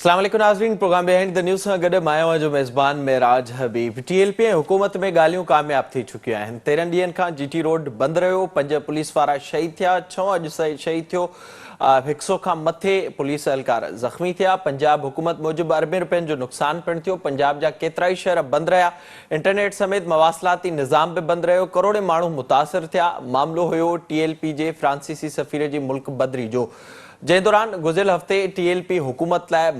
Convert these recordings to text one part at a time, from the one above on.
अस्सलाम वालेकुम नाज़रीन, प्रोग्राम बिहाइंड द न्यूज़ सां गॾु मां आहियां जो मेज़बान मेराज हबीब। टीएलपी ऐं हुकूमत में ॻाल्हियूं कामयाब थी चुकियूं आहिनि। 13 ॾींहनि खां जीटी रोड बंदि रहियो, 5 पुलिस वारा शहीद थिया, 6 अॼु शहीद थियो, 100 खां मथे पुलिस एहलकार ज़ख़्मी थिया। पंजाब हुकूमत मूजिबि अरबें रुपयनि जो नुक़सानु पिणु थियो। पंजाब जा केतिरा ई शहर बंदि रहिया, इंटरनेट समेत मवासिलाती निज़ाम बि बंदि रहियो, करोड़े माण्हू मुतासिर थिया। मामिलो हुयो टीएलपी जे फ्रांसीसी सफ़ीर जी मुल्क बदरी जो, जंहिं दौरान गुज़िरियल हफ़्ते टीएलपी हुकूमत लाइ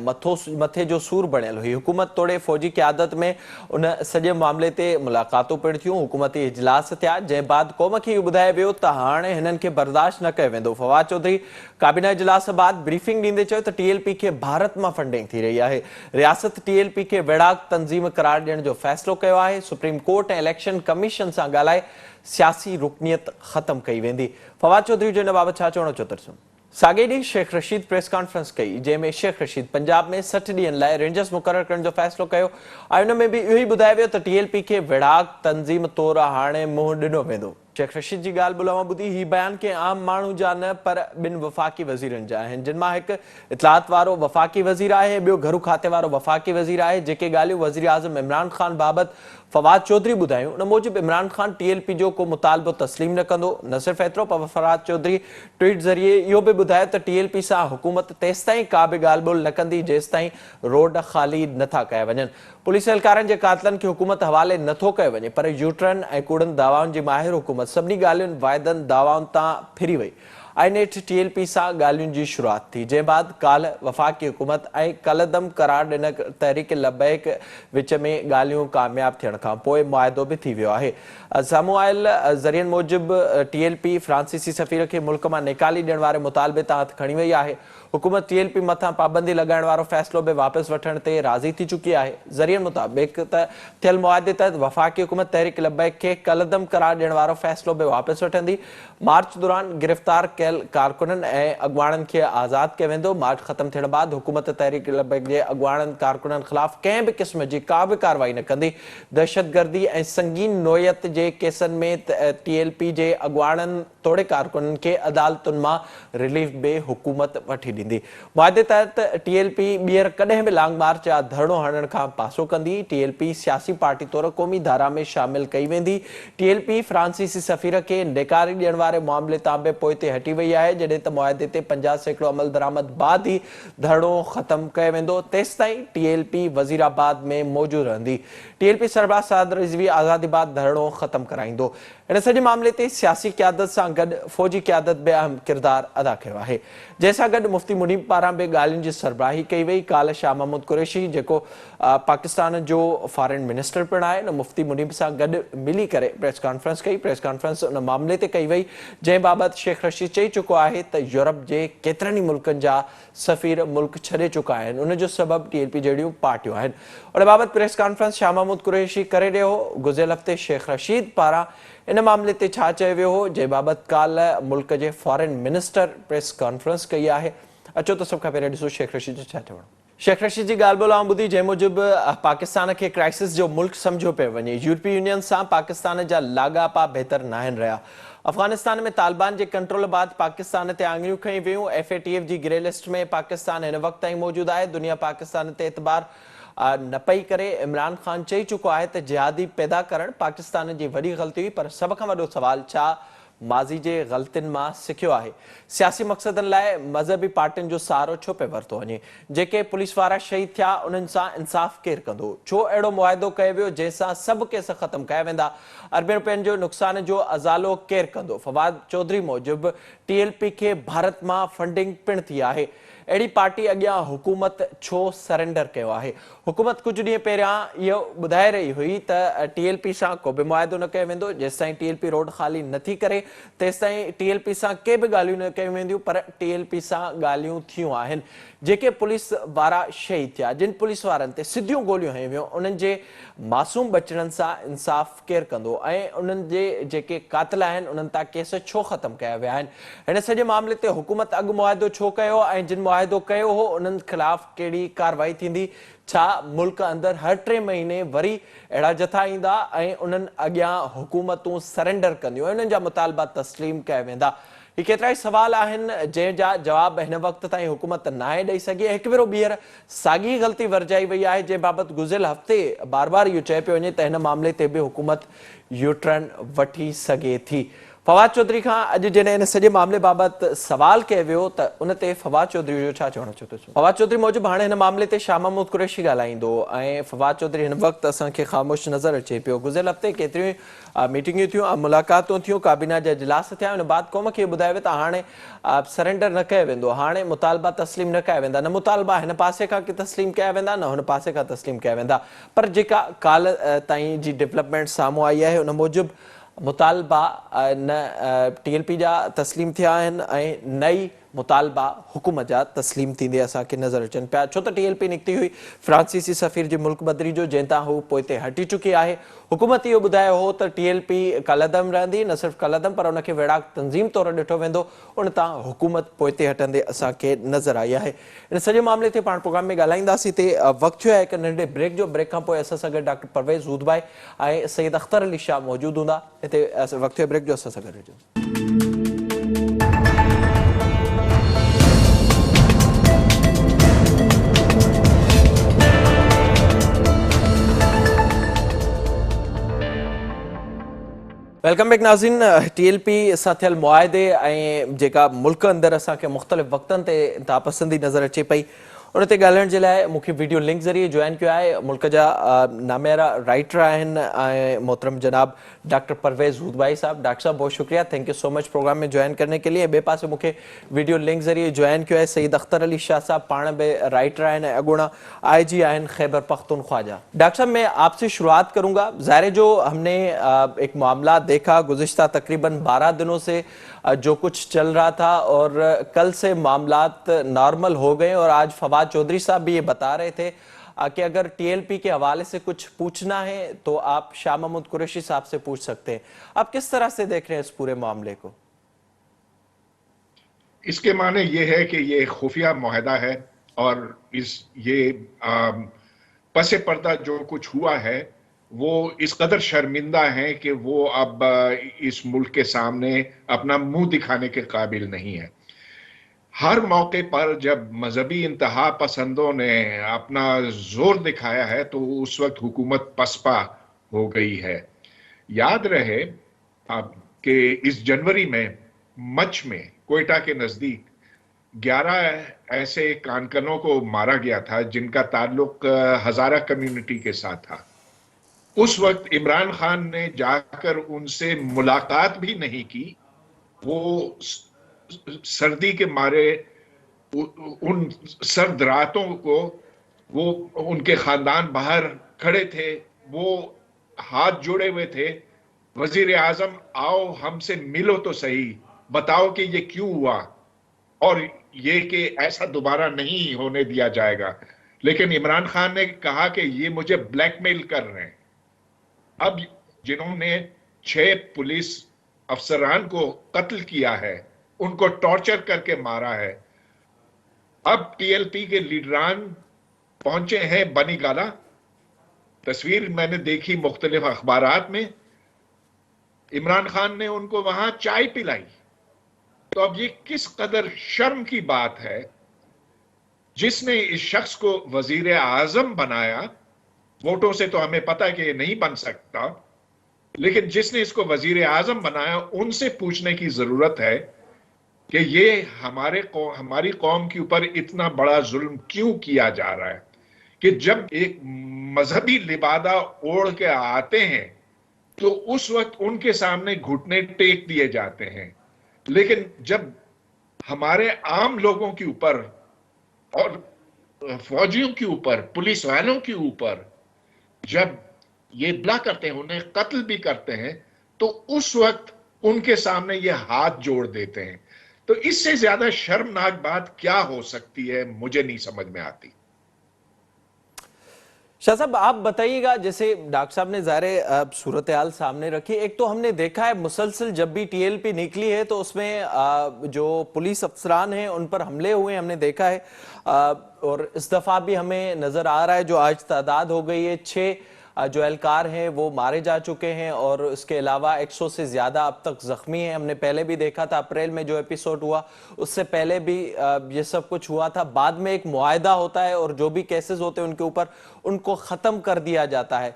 मथे जो सूर बणियल हुई। हुकूमत तोड़े फ़ौजी क़यादत में उन सॼे मामले ते मुलाक़ातूं पिणु थियूं, हुकूमती इजलास थिया, जंहिं बाद क़ौम खे इहो ॿुधायो वियो त हाणे हिननि खे बर्दाश्त न कयो वेंदो। फवाद चौधरी काबीना इजलास बाद ब्रीफिंग ॾींदे चयो त टीएलपी खे भारत मां फंडिंग थी रही आहे। रियासत टीएलपी खे विड़ाक तंज़ीम करार ॾियण जो फ़ैसिलो कयो आहे। सुप्रीम कोर्ट ऐं इलेक्शन कमीशन सां ॻाल्हाए सियासी रुकनियत ख़तमु कई वेंदी। फवाद चौधरी जो इन बाबति छा चवणो चो तरसो? साॻे ॾींहुं शेख रशीद प्रेस कॉन्फ्रेंस कई, जंहिंमें शेख रशीद पंजाब में 60 ॾींहनि लाइ रेंजर्स मुक़ररु करण जो फ़ैसिलो कयो ऐं उन में बि इहो ई ॿुधायो वियो त टीएलपी खे विड़ाक तंज़ीम तौरु हाणे मुंहुं ॾिनो वेंदो। शेख रशीद जी ॻाल्हि बुलावा ॿुधी ही बयान के आम माण्हू जा न पर ॿिनि वफ़ाक़ी वज़ीरनि जा आहिनि, जिन मां हिकु इतलात वारो वफ़ाक़ी वज़ीर आहे, ॿियो घरू खाते वारो वफ़ाक़ी वज़ीर आहे। जेके ॻाल्हियूं वज़ीर आज़म इमरान ख़ान बाबति फवाद चौधरी ॿुधायूं, उन मूजिबि इमरान ख़ान टीएलपी जो को मुतालबो तस्लीम न कंदो। न सिर्फ़ु एतिरो, पर फवाद चौधरी ट्वीट ज़रिए इहो बि ॿुधायो त टीएलपी सां हुकूमत तेसिताईं का बि ॻाल्हि ॿोल न कंदी जेसिताईं रोड ख़ाली नथा कया वञनि। पुलिस एहलकारनि जे क़ातिलनि खे हुकूमत हवाले नथो कयो वञे, पर यूटर्न ऐं कूड़नि दावाउनि जी माहिर हुकूमत सभिनी ॻाल्हियुनि वाइदनि दावाउनि तां फिरी वई ऐं नेठि टीएलपी सां ॻाल्हियुनि जी शुरूआति थी, जंहिं बाद काल्ह वफ़ाक़ी हुकूमत ऐं कलदम करार ॾिन तहरीक लबैक विच में ॻाल्हियूं कामयाब थियण खां पोइ मुआहिदो बि थी वियो आहे। साम्हूं आयल ज़रियनि मूजिबि टीएलपी फ्रांसीसी सफ़ीर खे मुल्क मां निकाली ॾियण वारे मुतालबे तां हथु खणी वई आहे। हुकूमत टीएलपी मथां पाबंदी लॻाइण वारो फ़ैसिलो बि वापसि वठण ते राज़ी थी चुकी आहे। ज़रियनि मुताबिक़ त थियल मुआहिदे तहत वफ़ाक़ी हुकूमत तहरीक लबैक खे कलदम करार ॾियण वारो फ़ैसिलो बि वापसि वठंदी। मार्च दौरान गिरफ़्तार कयल कारकुननि ऐं अॻुवाणनि खे आज़ादु कयो वेंदो। मार्च ख़तमु थियण बाद हुकूमत तहरीक लबैक जे अॻुवाणनि कारकुननि ख़िलाफ़ कंहिं बि क़िस्म जी का बि कार्रवाई न कंदी। दहशतगर्दी ऐं संगीन नोयत जे केसनि में टीएलपी जे अॻुवाणनि तोड़े कारकुननि खे अदालतुनि मां रिलीफ बि हुकूमत वठी ॾींदी। मुआहिदे तहत टीएलपी ॿीहर कॾहिं बि लॉन्ग मार्च या धरणो हणण खां पासो कंदी। टीएलपी सियासी पार्टी तौरु क़ौमी धारा में शामिल कई वेंदी। टीएलपी फ्रांसीसी सफ़ीर खे निकारी ॾियण वारे मामले तां बि पोइ ते हटी वई आहे, जॾहिं त मुआहिदे ते 50% अमल दरामद बाद ई धरणो ख़तमु कयो वेंदो। तेसिताईं टीएलपी वज़ीराबाद में मौजूदु रहंदी। टीएलपी सरबराह साद रिज़वी आज़ादी बाद धरणो ख़तमु कराईंदो। इन सॼे मामले ते सियासी क़यादत सां गॾु फ़ौजी क़यादत बि अहम किरदारु अदा कयो आहे, जंहिंसां गॾु मुफ़्ती मुनीब पारां बि ॻाल्हियुनि जी सरबराही कई वई। काल्ह शाह महमूद कुरैशी, जेको पाकिस्तान जो फॉरेन मिनिस्टर पिणु आहे, न मुफ़्ती मुनीब सां गॾु मिली करे प्रेस कॉन्फ्रेंस कई। प्रेस कॉन्फ्रेंस उन मामले ते कई वई जंहिं बाबति शेख रशीद चई चुको आहे त यूरोप जे केतिरनि ई मुल्कनि जा सफ़ीर मुल्क छॾे चुका आहिनि, उन जो सबबु टीएलपी जहिड़ियूं पार्टियूं आहिनि। उन बाबति प्रेस कॉन्फ्रेंस शाह महमूद कुरैशी करे रहियो हो। गुज़िरियल हफ़्ते शेख रशीद पारां इन मामले ते छा चयो वियो हो, जंहिं बाबति काल्ह मुल्क जे फॉरेन मिनिस्टर प्रेस कॉन्फ्रेंस कई आहे। अचो त सभ खां पहिरियों ॾिसो शेख रशीद जो छा चवणो। शेख रशीद जी ॻाल्हि ॿोल ॿुधी, जंहिं मूजिबि पाकिस्तान खे क्राइसिस जो मुल्क सम्झो पियो वञे। यूरोपीय यूनियन सां पाकिस्तान जा लाॻापा बहितर न आहिनि रहिया। अफ़गानिस्तान में तालिबान जे कंट्रोल बाद पाकिस्तान ते आङिरियूं खयूं वियूं। FATF जी ग्रे लिस्ट में पाकिस्तान हिन वक़्त ताईं मौजूदु आहे। दुनिया पाकिस्तान ते एतबार न पई करे। इमरान ख़ान चई चुको आहे त जिहादी पैदा करणु पाकिस्तान जी वॾी ग़लती हुई, पर सभ खां वॾो सवाल छा माज़ी जे ग़लतियुनि मां सिखियो आहे। सियासी मक़सदनि लाइ मज़हबी पार्टियुनि जो सहारो छो पियो वरितो वञे? जेके पुलिस वारा शहीद थिया उन्हनि सां इंसाफ़ केरु कंदो? छो अहिड़ो मुआहिदो कयो वियो जंहिंसां सभु केस ख़तमु कया वेंदा? अरबें रुपयनि जो नुक़सान जो अज़ालो केरु कंदो? फवाद चौधरी मूजिबि टीएलपी खे भारत मां फंडिंग पिणु थी आहे। अहिड़ी पार्टी अॻियां हुकूमत छो सरेंडर कयो आहे? हुकूमत कुझु ॾींहं पहिरियां इहो ॿुधाए रही हुई त टीएलपी सां को बि मुआहिदो न कयो वेंदो। जेसिताईं टीएलपी रोड ख़ाली नथी करे तेसिताईं टीएलपी सां के बि ॻाल्हियूं न कयूं वेंदियूं, पर टीएलपी सां ॻाल्हियूं थियूं आहिनि। जेके पुलिस वारा शहीद थिया, जिन पुलिस वारनि ते सिधियूं गोलियूं हयूं वियूं, उन्हनि जे मासूम बचड़नि सां इंसाफ़ केरु कंदो ऐं उन्हनि जे जेके क़ातिल आहिनि उन्हनि तां केस छो ख़तमु कया विया आहिनि? हिन सॼे मामले ते हुकूमत अॻु मुआहिदो छो कयो ऐं जिन मुआहिदो कयो हो उन्हनि ख़िलाफ़ कहिड़ी कार्रवाई थींदी? छा मुल्क अंदरि हर 3 महीने वरी अहिड़ा जथा ईंदा ऐं उन्हनि अॻियां हुकूमतूं सरेंडर कंदियूं ऐं उन्हनि जा मुतालबा तस्लीम कया वेंदा? ही केतिरा ई सवाल आहिनि जंहिंजा जवाब हिन वक़्त ताईं हुकूमत नाहे ॾेई सघी। हिकु भेरो ॿीहर साॻी ग़लती वरजाई वई आहे जंहिं बाबति गुज़िरियल हफ़्ते बार बार इहो चए पियो वञे त हिन मामले ते बि हुकूमत यू टर्न वठी सघे थी। फवाद चौधरी खां अॼु जॾहिं हिन सॼे मामले बाबति सवाल कयो वियो त उन ते फवाद चौधरी जो छा चवणु अचे थो? फवाद चौधरी मूजिबि हाणे हिन मामले ते शाह महमूद कुरैशी ॻाल्हाईंदो ऐं फवाद चौधरी हिन वक़्तु असांखे ख़ामोश नज़र अचे पियो। गुज़िरियल हफ़्ते केतिरियूं मीटिंगूं थियूं, मुलाक़ातूं थियूं, काबीना जा इजलास थिया, उन बाद क़ौम खे ॿुधायो वियो त हाणे सरेंडर न कयो वेंदो, हाणे मुतालबा तस्लीम न कया वेंदा, न मुतालबा हिन पासे खां तस्लीम कया वेंदा, न हुन पासे खां तस्लीम कया वेंदा। पर जेका काल ताईं जी डेवलपमेंट साम्हूं आई आहे उन मूजिबि मुतालबा न TLP जा तस्लीम थिया आहिनि ऐं नई मुतालबा हुकूमत जा तस्लीम थींदे असांखे नज़र अचनि पिया, छो त TLP निकिती हुई फ्रांसीसी सफ़ीर जी मुल्क बदरी जो, जंहिं तां हू पोइ ते हटी चुकी आहे। हुकूमत इहो ॿुधायो हो त TLP कलदम रहंदी, न सिर्फ़ु कलदम पर उनखे वेड़ाक तंज़ीम तौरु ॾिठो वेंदो, उन तां हुकूमत पोइ ते हटंदे असांखे नज़र आई आहे। इन सॼे मामले ते पाण प्रोग्राम में ॻाल्हाईंदासीं। ते वक़्तु थियो आहे हिकु नंढे ब्रेक जो, ब्रेक खां पोइ असां सां गॾु डॉक्टर परवेज़ ऊधभाई ऐं सैयद अख्तर अली शाह मौजूदु हूंदा। हिते वक़्तु थियो ब्रेक जो, असां सां गॾु रहिजो। वेलकम बैक नाज़रीन। TLP सां थियल मुआहिदे ऐं जेका मुल्क अंदरि असांखे मुख़्तलिफ़ वक़्तनि ते नापसंदी नज़र अचे पई, उन ते ॻाल्हाइण जे लाइ मूंखे वीडियो लिंक ज़रिए जॉइन कयो आहे मुल्क जा नामियारा राइटर आहिनि ऐं मोहतरम जनाब डॉक्टर परवेज़ ऊधभाई साहब। डॉक्टर साहब बहुत शुक्रिया, thank you so much programme में ज्वाइन करने के लिए। ॿिए पासे मूंखे वीडियो लिंक ज़रिए जॉइन कयो आहे सैयद अख्तर अली शाह साहब, पाण बि राइटर आहिनि ऐं अॻूणा IG आहिनि खैबर पख्तूनख्वा जा। डॉक्टर साहब मैं आपसे शुरुआत करूँगा। ज़ाहिर जो हमने एक मामला देखा गुज़िश्ता तकरीबन 12 दिनों से जो कुछ चल रहा था और कल से मामलात नॉर्मल हो गए और आज फवाद चौधरी साहब भी ये बता रहे थे कि अगर TLP के हवाले से कुछ पूछना है तो आप शाह महमूद कुरैशी साहब से पूछ सकते हैं। आप किस तरह से देख रहे हैं इस पूरे मामले को? इसके माने ये है कि ये खुफिया मुआहदा है और ये पसे पर्दा जो कुछ हुआ है वो इस कदर शर्मिंदा हैं कि वो अब इस मुल्क के सामने अपना मुंह दिखाने के काबिल नहीं है। हर मौके पर जब मजहबी इंतहा पसंदों ने अपना जोर दिखाया है तो उस वक्त हुकूमत पसपा हो गई है। याद रहे कि इस जनवरी में मच में कोयटा के नजदीक 11 ऐसे कानकनों को मारा गया था जिनका ताल्लुक हजारा कम्युनिटी के साथ था। उस वक्त इमरान खान ने जाकर उनसे मुलाकात भी नहीं की, वो सर्दी के मारे उन सर्द रातों को वो उनके खानदान बाहर खड़े थे, वो हाथ जोड़े हुए थे, वजीर आजम आओ हमसे मिलो तो सही, बताओ कि ये क्यों हुआ और ये कि ऐसा दोबारा नहीं होने दिया जाएगा। लेकिन इमरान खान ने कहा कि ये मुझे ब्लैकमेल कर रहे हैं। अब जिन्होंने 6 पुलिस अफसरान को कत्ल किया है, उनको टॉर्चर करके मारा है, अब TLP के लीडरान पहुंचे हैं बनी गाला। तस्वीर मैंने देखी मुख्तलिफ अखबारात में, इमरान खान ने उनको वहां चाय पिलाई। तो अब ये किस कदर शर्म की बात है, जिसने इस शख्स को वजीर आजम बनाया, वोटों से तो हमें पता है कि ये नहीं बन सकता, लेकिन जिसने इसको वजीर आजम बनाया उनसे पूछने की जरूरत है कि ये हमारी कौम के ऊपर इतना बड़ा जुल्म क्यों किया जा रहा है कि जब एक मजहबी लिबादा ओढ़ के आते हैं तो उस वक्त उनके सामने घुटने टेक दिए जाते हैं, लेकिन जब हमारे आम लोगों के ऊपर और फौजियों के ऊपर, पुलिस वालों के ऊपर जब ये हमला करते हैं, उन्हें कत्ल भी करते हैं, तो उस वक्त उनके सामने ये हाथ जोड़ देते हैं। तो इससे ज्यादा शर्मनाक बात क्या हो सकती है, मुझे नहीं समझ में आती। शाह साहब आप बताइएगा, जैसे डॉक्टर साहब ने ज़ाहिर सूरत हाल सामने रखी, एक तो हमने देखा है मुसलसल जब भी TLP निकली है तो उसमें जो पुलिस अफसरान हैं उन पर हमले हुए हमने देखा है, और इस दफ़ा भी हमें नज़र आ रहा है जो आज तादाद हो गई है 6 جو اہلکار ہیں وہ مارے جا چکے ہیں اور اس کے علاوہ 100 سے زیادہ اب تک زخمی ہیں. ہم نے پہلے بھی دیکھا تھا اپریل میں جو ایپیسوڈ ہوا اس سے پہلے بھی یہ سب کچھ ہوا تھا. بعد میں ایک معاہدہ ہوتا ہے اور جو بھی کیسز ہوتے ہیں ان کے اوپر ان کو ختم کر دیا جاتا ہے.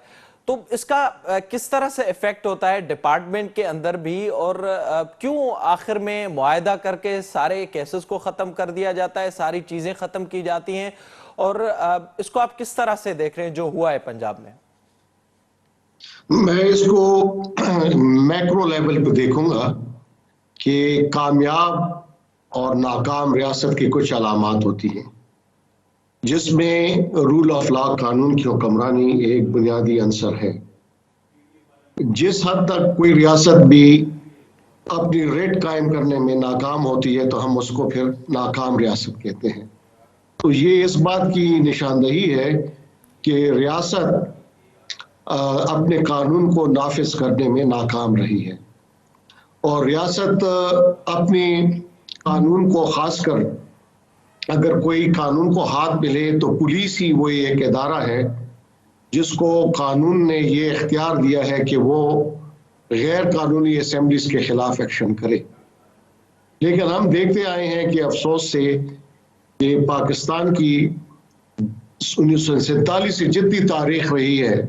تو اس کا کس طرح سے ایفیکٹ ہوتا ہے ڈپارٹمنٹ کے اندر بھی اور کیوں آخر میں معاہدہ کر کے سارے کیسز کو ختم کر دیا جاتا ہے, ساری چیزیں ختم کی جاتی ہیں, اور اس کو آپ کس طرح سے دیکھ رہے ہیں جو ہوا ہے پنجاب میں؟ میں اس کو میکرو لیول پہ دیکھوں گا کہ کامیاب اور ناکام ریاست کی کچھ علامات ہوتی ہیں جس میں رول آف لا, قانون کی حکمرانی ایک بنیادی عنصر ہے. جس حد تک کوئی ریاست بھی اپنی ریٹ قائم کرنے میں ناکام ہوتی ہے تو ہم اس کو پھر ناکام ریاست کہتے ہیں. تو یہ اس بات کی نشاندہی ہے کہ ریاست اپنے قانون کو نافذ کرنے میں ناکام رہی ہے, اور ریاست اپنی قانون کو, خاص کر اگر کوئی قانون کو ہاتھ میں لے تو پولیس ہی وہ ایک ادارہ ہے جس کو قانون نے یہ اختیار دیا ہے کہ وہ غیر قانونی اسمبلیز کے خلاف ایکشن کرے. لیکن ہم دیکھتے آئے ہیں کہ افسوس سے کہ پاکستان کی 1947 سے جتنی تاریخ رہی ہے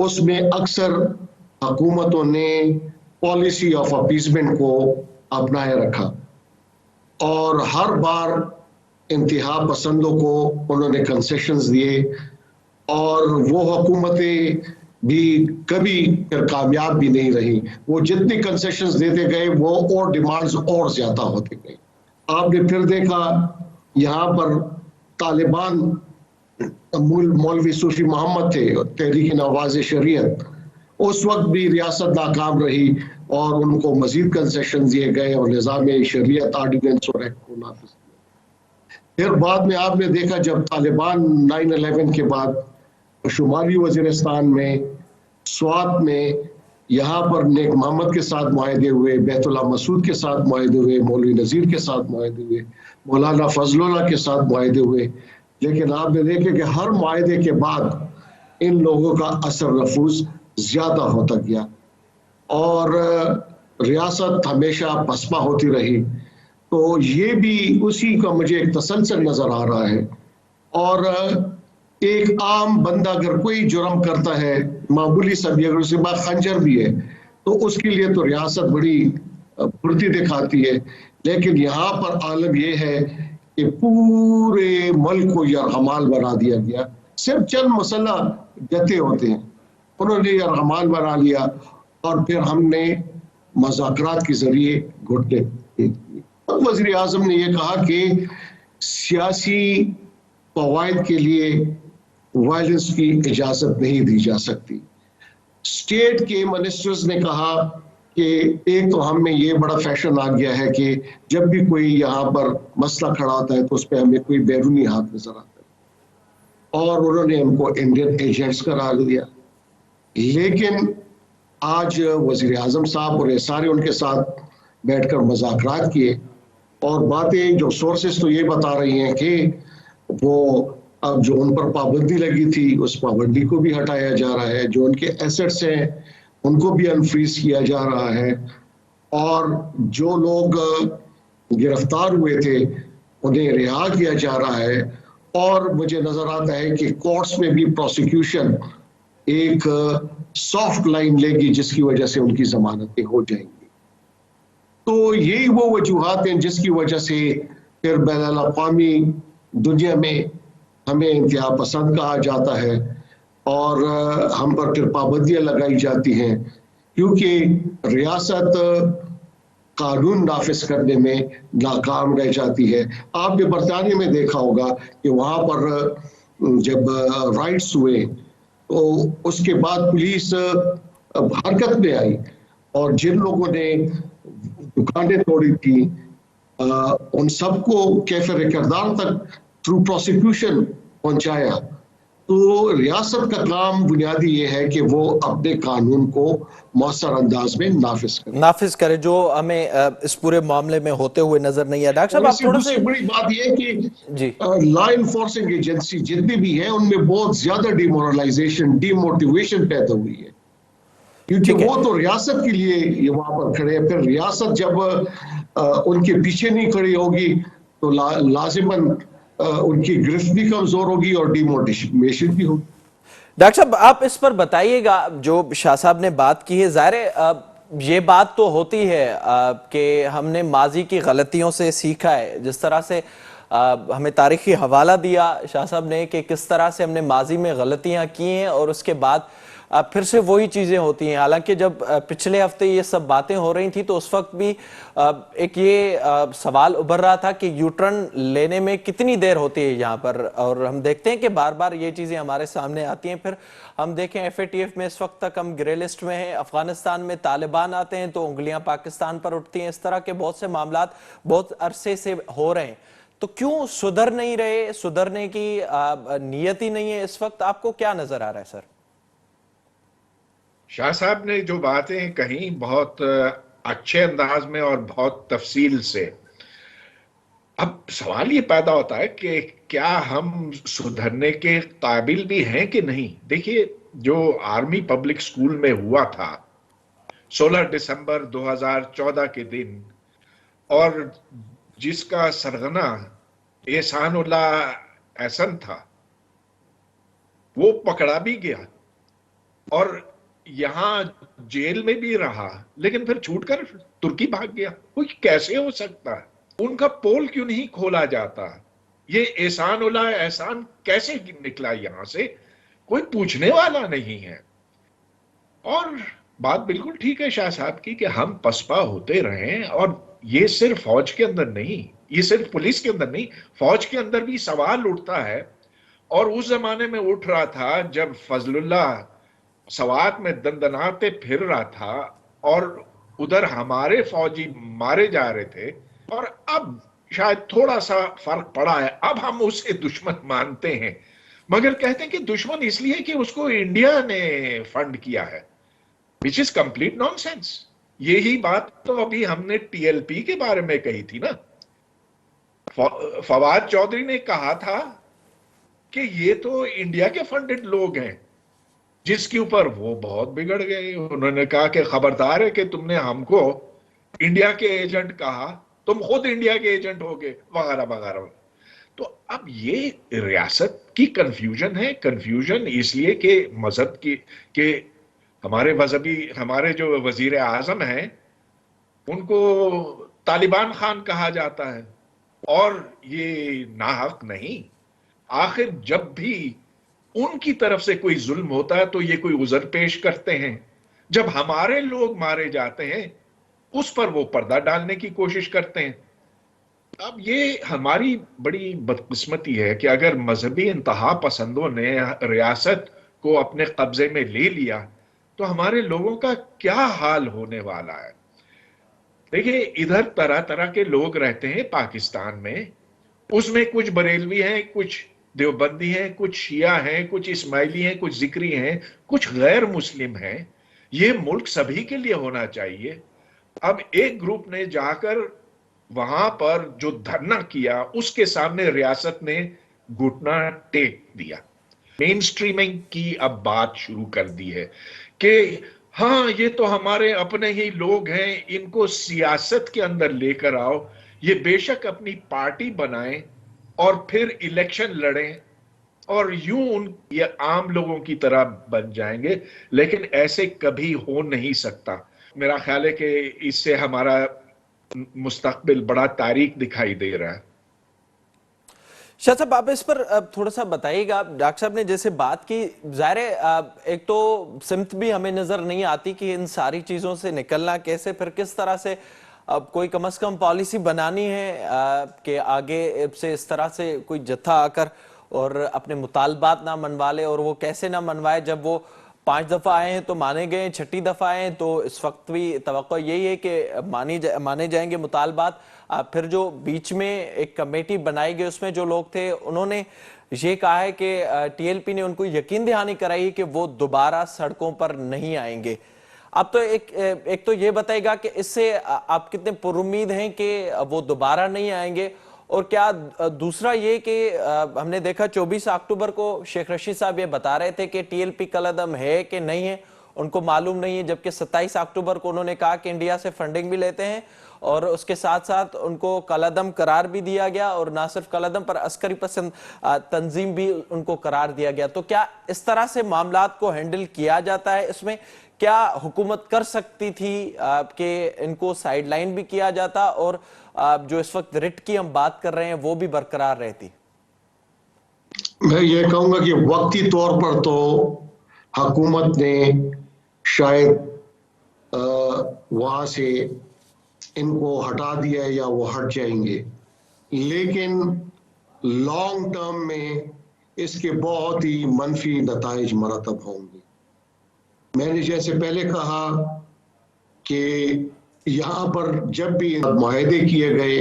اس میں اکثر حکومتوں نے پالیسی آف اپیسمنٹ کو اپنائے رکھا اور ہر بار انتہا پسندوں کو انہوں نے کنسیشنز دیے, اور وہ حکومتیں بھی کبھی پھر کامیاب بھی نہیں رہی. وہ جتنی کنسیشنز دیتے گئے وہ اور ڈیمانڈز اور زیادہ ہوتے گئے. آپ نے پھر دیکھا یہاں پر طالبان, مولوی صوفی محمد تھے, تحریک نواز شریعت, اس وقت بھی ریاست ناکام رہی اور ان کو مزید کنسیشن دیے گئے اور نظام شریعت آرڈیننس اور ایکٹ کو نافذ کیا. پھر بعد میں آپ نے دیکھا جب طالبان 9/11 کے بعد شمالی وزیرستان میں, سوات میں, یہاں پر نیک محمد کے ساتھ معاہدے ہوئے, بیت اللہ مسعود کے ساتھ معاہدے ہوئے, مولوی نذیر کے ساتھ معاہدے ہوئے, مولانا فضل اللہ کے ساتھ معاہدے ہوئے. لیکن آپ نے دیکھا کہ ہر معاہدے کے بعد ان لوگوں کا اثر رفوز زیادہ ہوتا گیا اور ریاست ہمیشہ پسپا ہوتی رہی. تو یہ بھی اسی کا مجھے ایک تسلسل نظر آ رہا ہے. اور ایک عام بندہ اگر کوئی جرم کرتا ہے, معمولی سا بھی, اگر اس کے بعد خنجر بھی ہے, تو اس کے لیے تو ریاست بڑی پھرتی دکھاتی ہے. لیکن یہاں پر عالم یہ ہے کہ پورے ملک کو یرغمال بنا دیا گیا. صرف چند مسلح جتھے ہوتے ہیں انہوں نے یرغمال بنا لیا اور پھر ہم نے مذاکرات کے ذریعے گھٹنے. وزیر اعظم نے یہ کہا کہ سیاسی فوائد کے لیے وائلنس کی اجازت نہیں دی جا سکتی. اسٹیٹ کے منسٹرز نے کہا کہ ایک تو ہم میں یہ بڑا فیشن آ گیا ہے کہ جب بھی کوئی یہاں پر مسئلہ کھڑا ہوتا ہے تو اس پہ ہمیں کوئی بیرونی ہاتھ نظر آتا ہے, اور انہوں نے ہم کو انڈین ایجنٹس قرار دیا. لیکن آج وزیر اعظم صاحب اور سارے ان کے ساتھ بیٹھ کر مذاکرات کیے, اور باتیں جو سورسز تو یہ بتا رہی ہیں کہ وہ اب جو ان پر پابندی لگی تھی اس پابندی کو بھی ہٹایا جا رہا ہے, جو ان کے ایسٹس ہیں ان کو بھی انفریز کیا جا رہا ہے, اور جو لوگ گرفتار ہوئے تھے انہیں رہا کیا جا رہا ہے. اور مجھے نظر آتا ہے کہ کورٹس میں بھی پروسیکیوشن ایک سافٹ لائن لے گی جس کی وجہ سے ان کی ضمانتیں ہو جائیں گی. تو یہی وہ وجوہات ہیں جس کی وجہ سے پھر بین الاقوامی دنیا میں ہمیں انتہا پسند کہا جاتا ہے اور ہم پر پھر پابندیاں لگائی جاتی ہیں, کیونکہ ریاست قانون نافذ کرنے میں ناکام رہ جاتی ہے. آپ نے برطانیہ میں دیکھا ہوگا کہ وہاں پر جب رائٹس ہوئے تو اس کے بعد پولیس حرکت میں آئی, اور جن لوگوں نے دکانیں توڑی تھی ان سب کو کیفر کردار تک تھرو پروسیکیوشن پہنچایا. तो रियासत का काम बुनियादी ये है कि वो अपने कानून को मौसर अंदाज में नाफिज करे, जो हमें इस पूरे मामले में होते हुए नजर नहीं है। डॉक्टर और साहब, आप इससे थोड़ा दूसरी से बड़ी बात यह है कि जी लॉ इन्फोर्सिंग एजेंसी जितनी भी है उनमें बहुत ज्यादा डिमोरलाइजेशन डिमोटिवेशन पैदा हुई है, क्योंकि ठीक है। वो तो रियासत के लिए ये वहां पर खड़े हैं। फिर रियासत जब उनके पीछे नहीं खड़ी होगी तो लाजिमन उनकी गिरफ्त भी कमजोर होगी और डिमोटिवेशन भी होगी। डॉक्टर साहब, आप इस पर बताइएगा, जो शाह साहब ने बात की है, ज़ाहिर है ये बात तो होती है कि हमने माजी की गलतियों से सीखा है। जिस तरह से हमें तारीखी हवाला दिया शाह साहब ने कि किस तरह से हमने माजी में गलतियां की हैं और उसके बाद फिर से वही चीज़ें होती हैं। हालांकि जब पिछले हफ्ते ये सब बातें हो रही थी तो उस वक्त भी एक ये सवाल उभर रहा था कि यू टर्न लेने में कितनी देर होती है यहाँ पर, और हम देखते हैं कि बार बार ये चीज़ें हमारे सामने आती हैं। फिर हम देखें FATF में इस वक्त तक हम ग्रे लिस्ट में हैं, अफगानिस्तान में तालिबान आते हैं तो उंगलियां पाकिस्तान पर उठती हैं। इस तरह के बहुत से मामलात बहुत अरसे से हो रहे हैं, तो क्यों सुधर नहीं रहे? सुधरने की नीयत ही नहीं है इस वक्त? आपको क्या नजर आ रहा है सर? शाह साहब ने जो बातें कही बहुत अच्छे अंदाज में और बहुत तफसील से, अब सवाल ये पैदा होता है कि क्या हम सुधरने के काबिल भी हैं कि नहीं। देखिए, जो आर्मी पब्लिक स्कूल में हुआ था 16 दिसंबर 2014 के दिन, और जिसका सरगना एहसानुल्लाह एहसन था, वो पकड़ा भी गया और यहां जेल में भी रहा, लेकिन फिर छूटकर तुर्की भाग गया। कोई कैसे हो सकता है? उनका पोल क्यों नहीं खोला जाता? ये एहसानुल्लाह एहसान कैसे निकला यहां से? कोई पूछने वाला नहीं है। और बात बिल्कुल ठीक है शाह साहब की कि हम पसपा होते रहे, और ये सिर्फ फौज के अंदर नहीं, ये सिर्फ पुलिस के अंदर नहीं, फौज के अंदर भी सवाल उठता है। और उस जमाने में उठ रहा था जब फजलुल्लाह सवात में दंदनाते फिर रहा था और उधर हमारे फौजी मारे जा रहे थे। और अब शायद थोड़ा सा फर्क पड़ा है, अब हम उसे दुश्मन मानते हैं, मगर कहते हैं कि दुश्मन इसलिए कि उसको इंडिया ने फंड किया है, विच इज कंप्लीट नॉनसेंस। यही बात तो अभी हमने TLP के बारे में कही थी ना। फवाद चौधरी ने कहा था कि ये तो इंडिया के फंडेड लोग हैं, जिसके ऊपर वो बहुत बिगड़ गए। उन्होंने कहा कि खबरदार है कि तुमने हमको इंडिया के एजेंट कहा, तुम खुद इंडिया के एजेंट हो गए, वगैरह वगैरह। तो अब ये रियासत की कंफ्यूजन है। कंफ्यूजन इसलिए कि मजहब की के हमारे जो वजीर आजम हैं उनको तालिबान खान कहा जाता है, और ये नाहक नहीं। आखिर जब भी उनकी तरफ से कोई जुल्म होता है तो ये कोई उज़र पेश करते हैं, जब हमारे लोग मारे जाते हैं उस पर वो पर्दा डालने की कोशिश करते हैं। अब ये हमारी बड़ी बदकिस्मती है कि अगर मजहबी इंतहा पसंदों ने रियासत को अपने कब्जे में ले लिया तो हमारे लोगों का क्या हाल होने वाला है। देखिए, इधर तरह तरह के लोग रहते हैं पाकिस्तान में, उसमें कुछ बरेलवी हैं, कुछ देवबंदी हैं, कुछ शिया हैं, कुछ इस्माइली हैं, कुछ जिक्री हैं, कुछ गैर मुस्लिम हैं। ये मुल्क सभी के लिए होना चाहिए। अब एक ग्रुप ने जाकर वहां पर जो धरना किया उसके सामने रियासत ने घुटना टेक दिया। मेन स्ट्रीमिंग की अब बात शुरू कर दी है कि हाँ, ये तो हमारे अपने ही लोग हैं, इनको सियासत के अंदर लेकर आओ। ये बेशक अपनी पार्टी बनाएं और फिर इलेक्शन लड़ें और यूं ये आम लोगों की तरह बन जाएंगे, लेकिन ऐसे कभी हो नहीं सकता। मेरा ख्याल है कि इससे हमारा मुस्तकबिल बड़ा तारीक दिखाई दे रहा है। शाह साहब, आप इस पर थोड़ा सा बताइएगा। डॉक्टर साहब ने जैसे बात की, ज़ाहिर है एक तो सिमत भी हमें नजर नहीं आती कि इन सारी चीजों से निकलना कैसे, फिर किस तरह से अब कोई कम से कम पॉलिसी बनानी है कि आगे से इस तरह से कोई जत्था आकर और अपने मुतालबात ना मनवा ले, और वो कैसे ना मनवाए जब वो 5 दफा आए हैं तो माने गए, 6ठी दफा आए हैं तो इस वक्त भी तवक्को यही है कि माने जाएंगे मुतालबात। फिर जो बीच में एक कमेटी बनाई गई उसमें जो लोग थे उन्होंने ये कहा है कि टीएलपी ने उनको यकीन दहानी कराई कि वो दोबारा सड़कों पर नहीं आएंगे। अब तो एक तो ये बताएगा कि इससे आप कितने पुरुम्मीद हैं कि वो दोबारा नहीं आएंगे, और क्या दूसरा ये कि हमने देखा 24 अक्टूबर को शेख रशीद साहब ये बता रहे थे कि टीएलपी कलअदम है कि नहीं है उनको मालूम नहीं है, जबकि 27 अक्टूबर को उन्होंने कहा कि इंडिया से फंडिंग भी लेते हैं और उसके साथ साथ उनको कलअदम करार भी दिया गया, और ना सिर्फ कलअदम पर अस्करी पसंद तंजीम भी उनको करार दिया गया। तो क्या इस तरह से मामलात को हैंडल किया जाता है? इसमें क्या हुकूमत कर सकती थी कि इनको साइडलाइन भी किया जाता और जो इस वक्त रिट की हम बात कर रहे हैं वो भी बरकरार रहती? मैं ये कहूंगा कि वक्ती तौर पर तो हुकूमत ने शायद वहां से इनको हटा दिया या वो हट जाएंगे, लेकिन लॉन्ग टर्म में इसके बहुत ही मनफी नताइज मरतब होंगे। मैंने जैसे पहले कहा कि यहाँ पर जब भी मुआहदे किए गए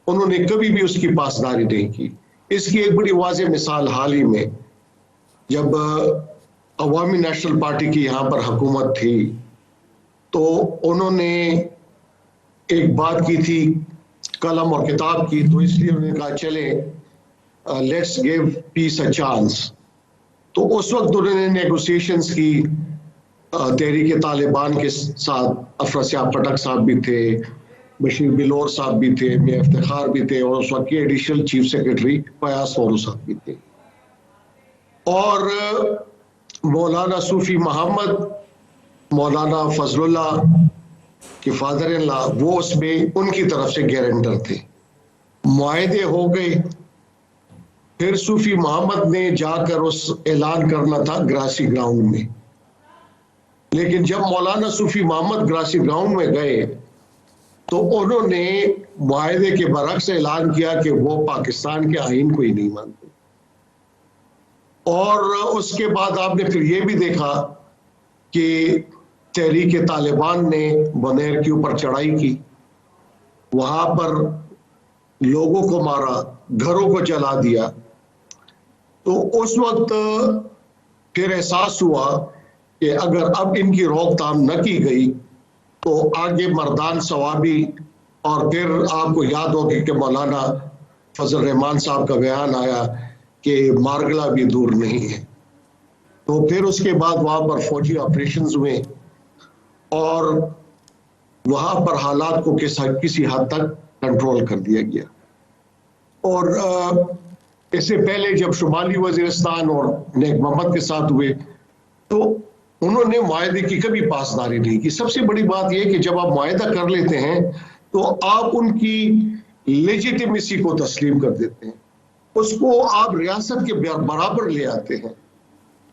उन्होंने कभी भी उसकी पासदारी नहीं की। इसकी एक बड़ी वाज़ेह मिसाल हाल ही में जब अवामी नेशनल पार्टी की यहाँ पर हुकूमत थी तो उन्होंने एक बात की थी कलम और किताब की, तो इसलिए उन्होंने कहा चले let's give piece a chance. तो उस वक्त उन्होंने नेगोशिएशंस की तहरीक तालिबान के साथ। अफरा सियाब खटक साहब भी थे, बशीर बिलोर साहब भी थे, मियां इफ्तिखार भी थे, और उस वक्त के एडिशनल चीफ सेक्रेटरी फयाज फौरू साहब भी थे, और मौलाना सूफी मोहम्मद, मौलाना फजलुल्लाह के फादर इन लॉ, वो उसमें उनकी तरफ से गारंटर थे। मुआहदे हो गए, फिर सूफी मोहम्मद ने जाकर उस ऐलान करना था ग्रासी ग्राउंड में, लेकिन जब मौलाना सूफी मोहम्मद ग्रासी ग्राउंड में गए तो उन्होंने मुआहदे के बरक्स ऐलान किया कि वो पाकिस्तान के आइन को ही नहीं मानते। और उसके बाद आपने फिर ये भी देखा कि तहरीक तालिबान ने बनेर के ऊपर चढ़ाई की, वहां पर लोगों को मारा, घरों को जला दिया। तो उस वक्त फिर एहसास हुआ कि अगर अब इनकी रोकथाम न की गई तो आगे मर्दान सवाबी, और फिर आपको याद होगी कि मौलाना फजल रहमान साहब का बयान आया कि मारगला भी दूर नहीं है। तो फिर उसके बाद वहां पर फौजी ऑपरेशंस हुए और वहां पर हालात को किसी हद तक कंट्रोल कर दिया गया। और इससे पहले जब शुमाली वजीरिस्तान और नेक मोहम्मद के साथ हुए तो उन्होंने मुआहदे की कभी पासदारी नहीं की। सबसे बड़ी बात यह कि जब आप मुआहदा कर लेते हैं तो आप उनकी लेजिटिमेसी को तस्लीम कर देते हैं, उसको आप रियासत के बराबर ले आते हैं,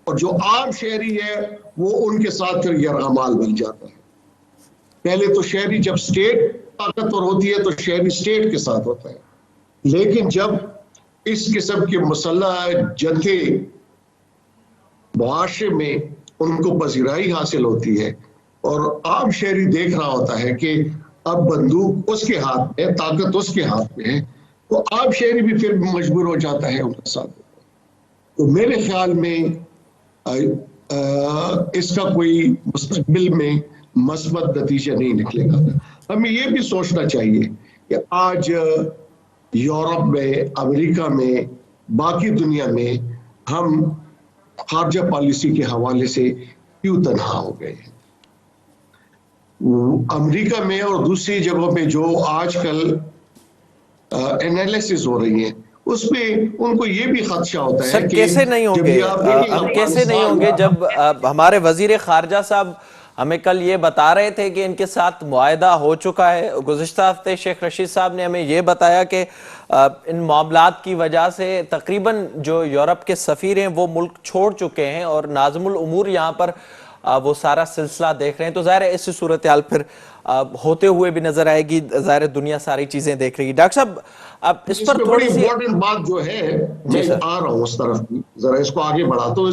और जो आम शहरी है वो उनके साथ फिर यरगमाल बन जाता है। पहले तो शहरी जब स्टेट ताकतवर होती है तो शहरी स्टेट के साथ होता है, लेकिन जब इस किस्म के मुसल्लह जत्थे मुआशरे में उनको पजीराई हासिल होती है और आम शहरी देख रहा होता है कि अब बंदूक उसके हाथ में, ताकत उसके हाथ में है, तो आम शहरी भी फिर मजबूर हो जाता है उनके साथ। तो मेरे ख्याल में इसका कोई मुस्तकबिल में मस्बत नतीजा नहीं निकलेगा। हमें ये भी सोचना चाहिए कि आज यूरोप में, अमेरिका में, बाकी दुनिया में हम खारजा पॉलिसी के हवाले से क्यों तन्हा हो गए हैं। अमेरिका में और दूसरी जगहों पे जो आजकल एनालिसिस हो रही है उसमें उनको ये भी खदशा होता है सर कि कैसे नहीं होंगे, हम कैसे नहीं होंगे जब हमारे वजीर खारजा साहब हमें कल ये बता रहे थे कि इनके साथ मुआहदा हो चुका है। गुज़िश्ता हफ्ते शेख रशीद साहब ने हमें ये बताया कि इन मामलात की वजह से तकरीबन जो यूरोप के सफ़ीर हैं वो मुल्क छोड़ चुके हैं और नाज़मुल उमूर यहाँ पर वो सारा सिलसिला देख रहे हैं। तो ज़ाहिर है इस सूरत हाल फिर होते हुए भी नजर आएगी। ज़ाहिर है दुनिया सारी चीजें देख रही है। डॉक्टर साहब अब इस पर थोड़ी सी इम्पोर्टेंट बात जो है, मैं आ रहा हूँ उस तरफ, जरा इसको आगे बढ़ा। तो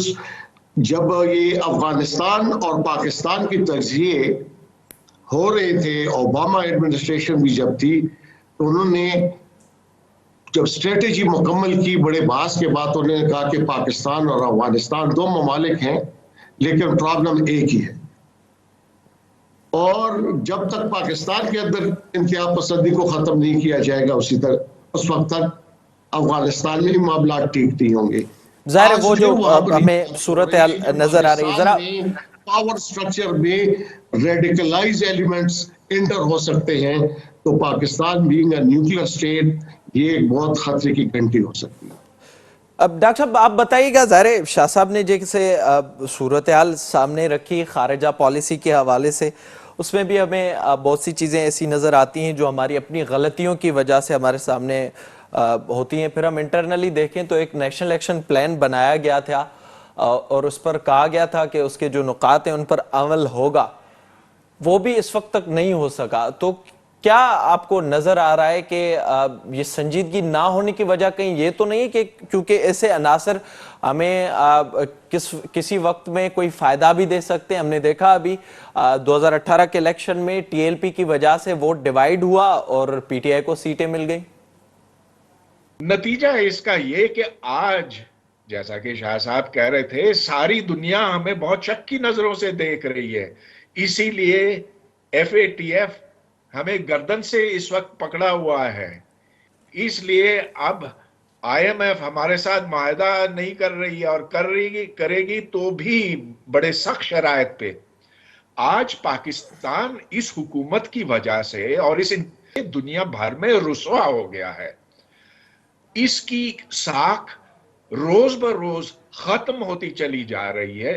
جب یہ افغانستان اور پاکستان کی تجزیے ہو رہے تھے، اوباما ایڈمنسٹریشن بھی جب تھی، تو انہوں نے جب اسٹریٹجی مکمل کی، بڑے بحث کے بعد انہوں نے کہا کہ پاکستان اور افغانستان دو ممالک ہیں لیکن پرابلم ایک ہی ہے، اور جب تک پاکستان کے اندر انتہا پسندی کو ختم نہیں کیا جائے گا اس وقت تک افغانستان میں ہی معاملات ٹھیک نہیں ہوں گے۔ ظاہر ہے وہ جو ہمیں صورتحال نظر آ رہی ہے، ذرا پاور سٹرکچر میں ریڈیکلائز ایلیمنٹس انٹر ہو سکتے ہیں، تو Pakistan being a nuclear state یہ ایک بہت خطرے کی گھنٹی ہو سکتی ہے۔ اب ڈاکٹر صاحب آپ بتائیے گا، ظاہر ہے شاہ صاحب نے جیسے صورتحال سامنے رکھی خارجہ پالیسی کے حوالے سے، اس میں بھی ہمیں بہت سی چیزیں ایسی نظر آتی ہیں جو ہماری اپنی غلطیوں کی وجہ سے ہمارے سامنے ہوتی ہیں۔ پھر ہم انٹرنلی دیکھیں تو ایک نیشنل ایکشن پلان بنایا گیا تھا اور اس پر کہا گیا تھا کہ اس کے جو نکات ہیں ان پر عمل ہوگا، وہ بھی اس وقت تک نہیں ہو سکا۔ تو کیا آپ کو نظر آ رہا ہے کہ یہ سنجیدگی نہ ہونے کی وجہ کہیں یہ تو نہیں ہے کہ کیونکہ ایسے عناصر ہمیں کسی وقت میں کوئی فائدہ بھی دے سکتے ہیں؟ ہم نے دیکھا ابھی 2018 کے الیکشن میں ٹی ایل پی کی وجہ سے ووٹ ڈیوائیڈ ہوا اور پی ٹی آئی کو سیٹیں مل گئیں۔ نتیجہ اس کا یہ کہ آج جیسا کہ شاہ صاحب کہہ رہے تھے، ساری دنیا ہمیں بہت شک کی نظروں سے دیکھ رہی ہے، اسی لیے ایف اے ٹی ایف ہمیں گردن سے اس وقت پکڑا ہوا ہے۔ اس لیے اب آئی ایم ایف ہمارے ساتھ معاہدہ نہیں کر رہی ہے، اور کرے گی تو بھی بڑے سخت شرائط پہ۔ آج پاکستان اس حکومت کی وجہ سے اور اس دنیا بھر میں رسوا ہو گیا ہے۔ اس کی ساکھ روز بروز ختم ہوتی چلی جا رہی ہے۔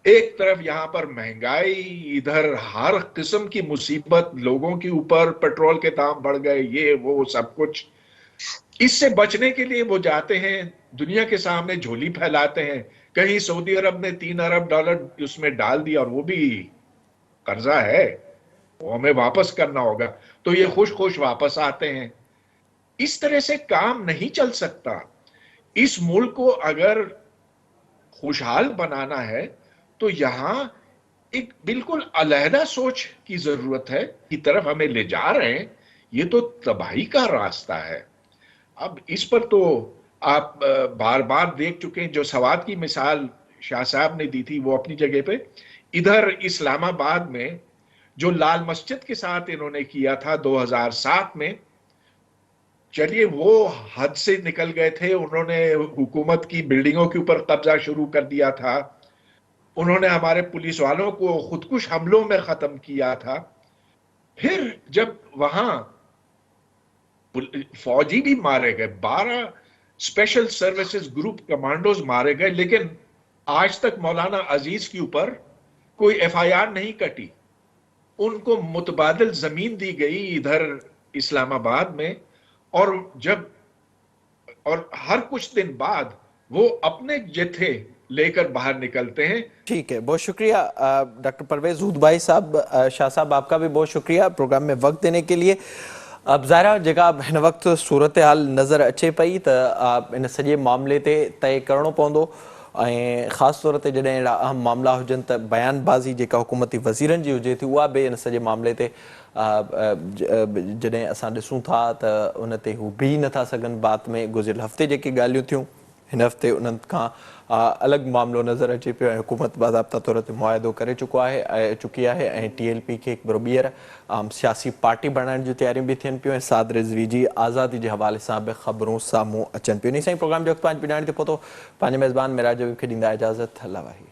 ایک طرف یہاں پر مہنگائی، ادھر ہر قسم کی مصیبت لوگوں کے اوپر، پیٹرول کے دام بڑھ گئے، یہ وہ سب کچھ۔ اس سے بچنے کے لیے وہ جاتے ہیں دنیا کے سامنے جھولی پھیلاتے ہیں، کہیں سعودی عرب نے $3 ارب اس میں ڈال دیا اور وہ بھی قرضہ ہے، وہ ہمیں واپس کرنا ہوگا، تو یہ خوش واپس آتے ہیں۔ اس طرح سے کام نہیں چل سکتا۔ اس ملک کو اگر خوشحال بنانا ہے تو یہاں ایک بالکل علیحدہ سوچ کی ضرورت ہے، کی طرف ہمیں لے جا رہے ہیں، یہ تو تباہی کا راستہ ہے۔ اب اس پر تو آپ بار بار دیکھ چکے ہیں، جو سوات کی مثال شاہ صاحب نے دی تھی وہ اپنی جگہ پہ، ادھر اسلام آباد میں جو لال مسجد کے ساتھ انہوں نے کیا تھا 2007 میں، چلیے وہ حد سے نکل گئے تھے، انہوں نے حکومت کی بلڈنگوں کے اوپر قبضہ شروع کر دیا تھا، انہوں نے ہمارے پولیس والوں کو خودکش حملوں میں ختم کیا تھا۔ پھر جب وہاں فوجی بھی مارے گئے، 12 اسپیشل سروسز گروپ کمانڈوز مارے گئے، لیکن آج تک مولانا عزیز کے اوپر کوئی ایف آئی آر نہیں کٹی۔ ان کو متبادل زمین دی گئی ادھر اسلام آباد میں، اور ہر کچھ دن بعد وہ اپنے جتھے لے کر باہر نکلتے ہیں۔ ٹھیک ہے، بہت شکریہ ڈاکٹر پرویز ہود بھائی صاحب، شاہ صاحب آپ کا بھی بہت شکریہ پروگرام میں وقت دینے کے لیے۔ اب ظاہرہ جگہ ہن وقت صورتحال نظر اچے پئی تو ان سجے معاملے تے طے کرنو پوندو، خاص طور تے جڏهं اهڙا اهم معاملا هجن ته بیان بازی جيڪا حڪومتي وزيرن جي هجي ٿي اها به ان سڄي معاملے تے جڏهं اسان ڏسون ٿا ته ان تے هو بي نٿا سگهن بات ۾۔ گذريل هفتي جيڪي ڳالهيون ٿيون هن هفتے انهن کان الڳ معاملو نظر اچي پيو، حڪومت باضابطه طور تي معاهدو ڪري چڪي آهي ۽ ٽي ايل پي کي هڪ ٻيهر سياسي پارٽي بڻائڻ جون تياريون به ٿين پيون ۽ سعد رضوي جي آزادي جي حوالي سان به خبرون سامهون اچن پيون۔ ان سائين پروگرام جو وقت پانچ پنجاڻي تي پهتو، پنهنجي ميزبان معراج حبيب کي ڏيندا اجازت، اللہ واحد۔